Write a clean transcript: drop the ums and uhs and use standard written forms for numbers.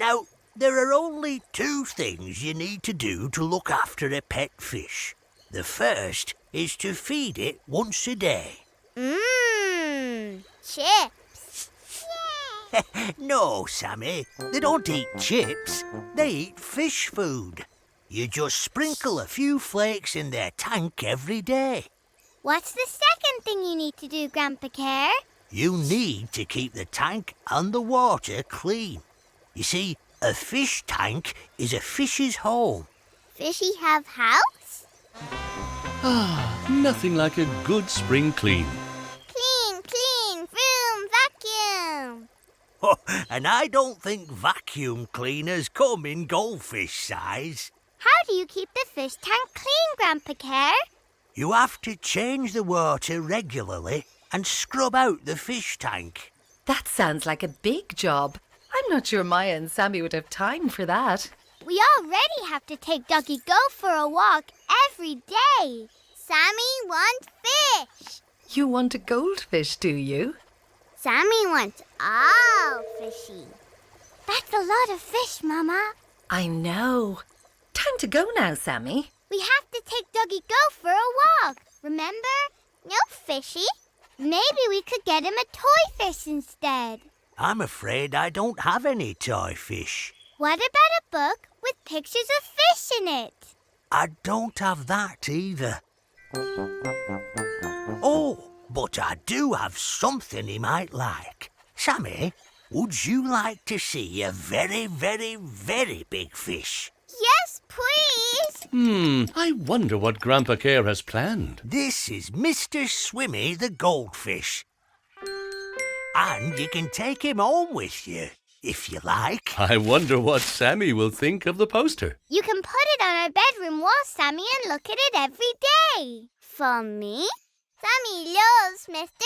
Now, there are only two things you need to do to look after a pet fish. The first is to feed it once a day. Chips. No, Sammy, they don't eat chips. They eat fish food. You just sprinkle a few flakes in their tank every day. What's the second thing you need to do, Grandpa Care? You need to keep the tank and the water clean. You see, a fish tank is a fish's home. Fishy have house? Nothing like a good spring clean. Clean, vroom, vacuum. Oh, and I don't think vacuum cleaners come in goldfish size. How do you keep the fish tank clean, Grandpa Care? You have to change the water regularly and scrub out the fish tank. That sounds like a big job. I'm not sure Maya and Sammy would have time for that. We already have to take Doggy Go for a walk every day. Sammy wants fish. You want a goldfish, do you? Sammy wants all fishy. That's a lot of fish, Mama. I know. Time to go now, Sammy. We have to take Doggy Go for a walk. Remember? No fishy. Maybe we could get him a toy fish instead. I'm afraid I don't have any toy fish. What about a book with pictures of fish in it? I don't have that either. Oh, but I do have something he might like. Sammy, would you like to see a very, very, very big fish? Yes, please. I wonder what Grandpa Care has planned. This is Mr. Swimmy the goldfish. And you can take him home with you, if you like. I wonder what Sammy will think of the poster. You can put it on our bedroom wall, Sammy, and look at it every day. For me? Sammy loves Mr.